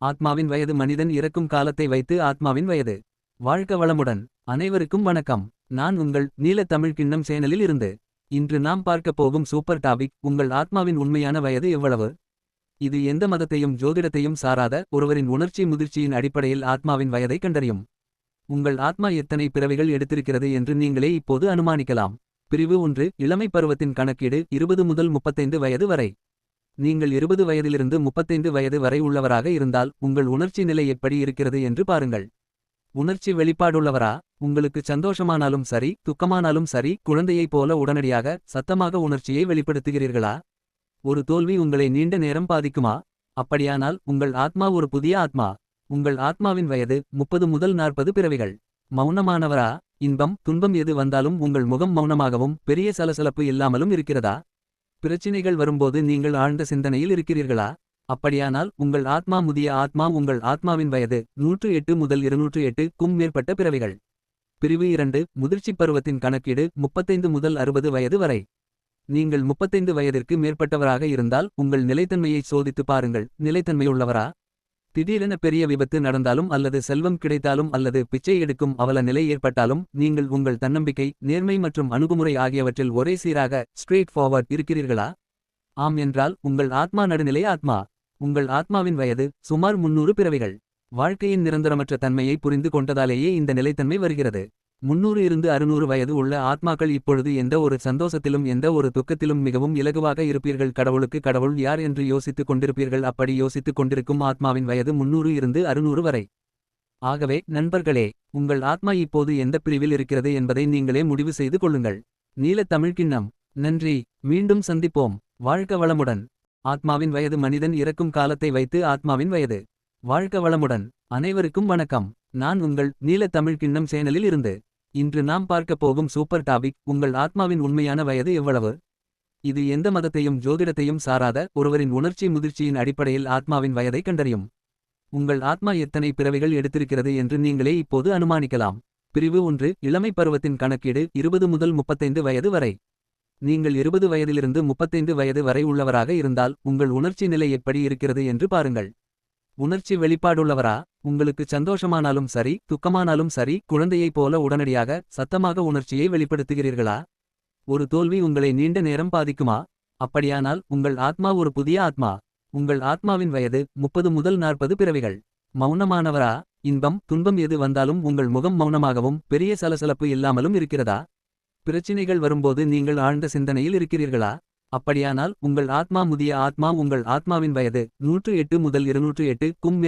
ஆத்மாவின் வயது மனிதன் இறக்கும் காலத்தை வைத்து ஆத்மாவின் வயது. வாழ்க வளமுடன். அனைவருக்கும் வணக்கம். நான் உங்கள் நீல தமிழ் கிண்ணம் சேனலில் இருந்து. இன்று நாம் பார்க்க போகும் சூப்பர் டாபிக், உங்கள் ஆத்மாவின் உண்மையான வயது எவ்வளவு. இது எந்த மதத்தையும் ஜோதிடத்தையும் சாராத ஒருவரின் உணர்ச்சி முதிர்ச்சியின் அடிப்படையில் ஆத்மாவின் வயதை கண்டறியும். உங்கள் ஆத்மா எத்தனை பிறவிகள் எடுத்திருக்கிறது என்று நீங்களே இப்போது அனுமானிக்கலாம். பிரிவு 1, இளமை பருவத்தின் கணக்கீடு 20 முதல் 35 வயது வரை. நீங்கள் 20 வயதிலிருந்து 35 வயது வரை உள்ளவராக இருந்தால் உங்கள் உணர்ச்சி நிலை எப்படி இருக்கிறது என்று பாருங்கள். உணர்ச்சி வெளிப்பாடுள்ளவரா? உங்களுக்கு சந்தோஷமானாலும் சரி, துக்கமானாலும் சரி, குழந்தையைப் போல உடனடியாக சத்தமாக உணர்ச்சியை வெளிப்படுத்துகிறீர்களா? ஒரு தோல்வி உங்களை நீண்ட நேரம் பாதிக்குமா? அப்படியானால் உங்கள் ஆத்மா ஒரு புதிய ஆத்மா. உங்கள் ஆத்மாவின் வயது 30 முதல் 40 பிறவிகள். மௌனமானவரா? இன்பம் துன்பம் எது வந்தாலும் உங்கள் முகம் மௌனமாகவும் பெரிய சலசலப்பு இல்லாமலும் இருக்கிறதா? பிரச்சினைகள் வரும்போது நீங்கள் ஆழ்ந்த சிந்தனையில் இருக்கிறீர்களா? அப்படியானால் உங்கள் ஆத்மா முதிய ஆத்மா. உங்கள் ஆத்மாவின் வயது 108 முதல் 208க்கும் மேற்பட்ட பிறவிகள். பிரிவு 2, முதிர்ச்சி பருவத்தின் கணக்கீடு 35 முதல் 60 வயது வரை. நீங்கள் 35 வயதிற்கு மேற்பட்டவராக இருந்தால் உங்கள் நிலைத்தன்மையை சோதித்து பாருங்கள். நிலைத்தன்மையுள்ளவரா? திடீரென பெரிய விபத்து நடந்தாலும் அல்லது செல்வம் கிடைத்தாலும் அல்லது பிச்சை எடுக்கும் அவல நிலை ஏற்பட்டாலும் நீங்கள் உங்கள் தன்னம்பிக்கை, நேர்மை மற்றும் அணுகுமுறை ஆகியவற்றில் ஒரே சீராக ஸ்ட்ரெயிட் ஃபார்வர்ட் இருக்கிறீர்களா? ஆம் என்றால் உங்கள் ஆத்மா நடுநிலை ஆத்மா. உங்கள் ஆத்மாவின் வயது சுமார் 300 பிறவிகள். வாழ்க்கையின் நிரந்தரமற்ற தன்மையை புரிந்து கொண்டதாலேயே இந்த நிலைத்தன்மை வருகிறது. 300 இருந்து 600 வயது உள்ள ஆத்மாக்கள் இப்பொழுது எந்த ஒரு சந்தோஷத்திலும் எந்த ஒரு துக்கத்திலும் மிகவும் இலகுவாக இருப்பீர்கள். கடவுளுக்கு கடவுள் யார் என்று யோசித்துக் கொண்டிருப்பீர்கள். அப்படி யோசித்துக் கொண்டிருக்கும் ஆத்மாவின் வயது 300 இருந்து 600 வரை. ஆகவே நண்பர்களே, உங்கள் ஆத்மா இப்போது எந்த பிரிவில் இருக்கிறது என்பதை நீங்களே முடிவு செய்து கொள்ளுங்கள். நீல தமிழ் கிண்ணம். நன்றி. மீண்டும் சந்திப்போம். வாழ்க வளமுடன். ஆத்மாவின் வயது மனிதன் இறக்கும் காலத்தை வைத்து ஆத்மாவின் வயது. வாழ்க வளமுடன். அனைவருக்கும் வணக்கம். நான் உங்கள் நீல தமிழ் கிண்ணம் சேனலில் இருந்து. இன்று நாம் பார்க்க போகும் சூப்பர் டாபிக், உங்கள் ஆத்மாவின் உண்மையான வயது எவ்வளவு. இது எந்த மதத்தையும் ஜோதிடத்தையும் சாராத ஒருவரின் உணர்ச்சி முதிர்ச்சியின் அடிப்படையில் ஆத்மாவின் வயதை கண்டறியும். உங்கள் ஆத்மா எத்தனை பிறவிகள் எடுத்திருக்கிறது என்று நீங்களே இப்போது அனுமானிக்கலாம். பிரிவு 1, இளமை பருவத்தின் கணக்கீடு 20 முதல் 35 வயது வரை. நீங்கள் 20 வயதிலிருந்து 35 வயது வரை உள்ளவராக இருந்தால் உங்கள் உணர்ச்சி நிலை எப்படி இருக்கிறது என்று பாருங்கள். உணர்ச்சி வெளிப்பாடுள்ளவரா? உங்களுக்கு சந்தோஷமானாலும் சரி, துக்கமானாலும் சரி, குழந்தையைப் போல உடனடியாக சத்தமாக உணர்ச்சியை வெளிப்படுத்துகிறீர்களா? ஒரு தோல்வி உங்களை நீண்ட நேரம் பாதிக்குமா? அப்படியானால் உங்கள் ஆத்மா ஒரு புதிய ஆத்மா. உங்கள் ஆத்மாவின் வயது 30 முதல் 40 பிறவிகள். மௌனமானவரா? இன்பம் துன்பம் எது வந்தாலும் உங்கள் முகம் மௌனமாகவும் பெரிய சலசலப்பு இல்லாமலும் இருக்கிறதா? பிரச்சினைகள் வரும்போது நீங்கள் ஆழ்ந்த சிந்தனையில் இருக்கிறீர்களா? அப்படியானால் உங்கள் ஆத்மா முதிய ஆத்மா. உங்கள் ஆத்மாவின் வயது 108 முதல் 208க்கும்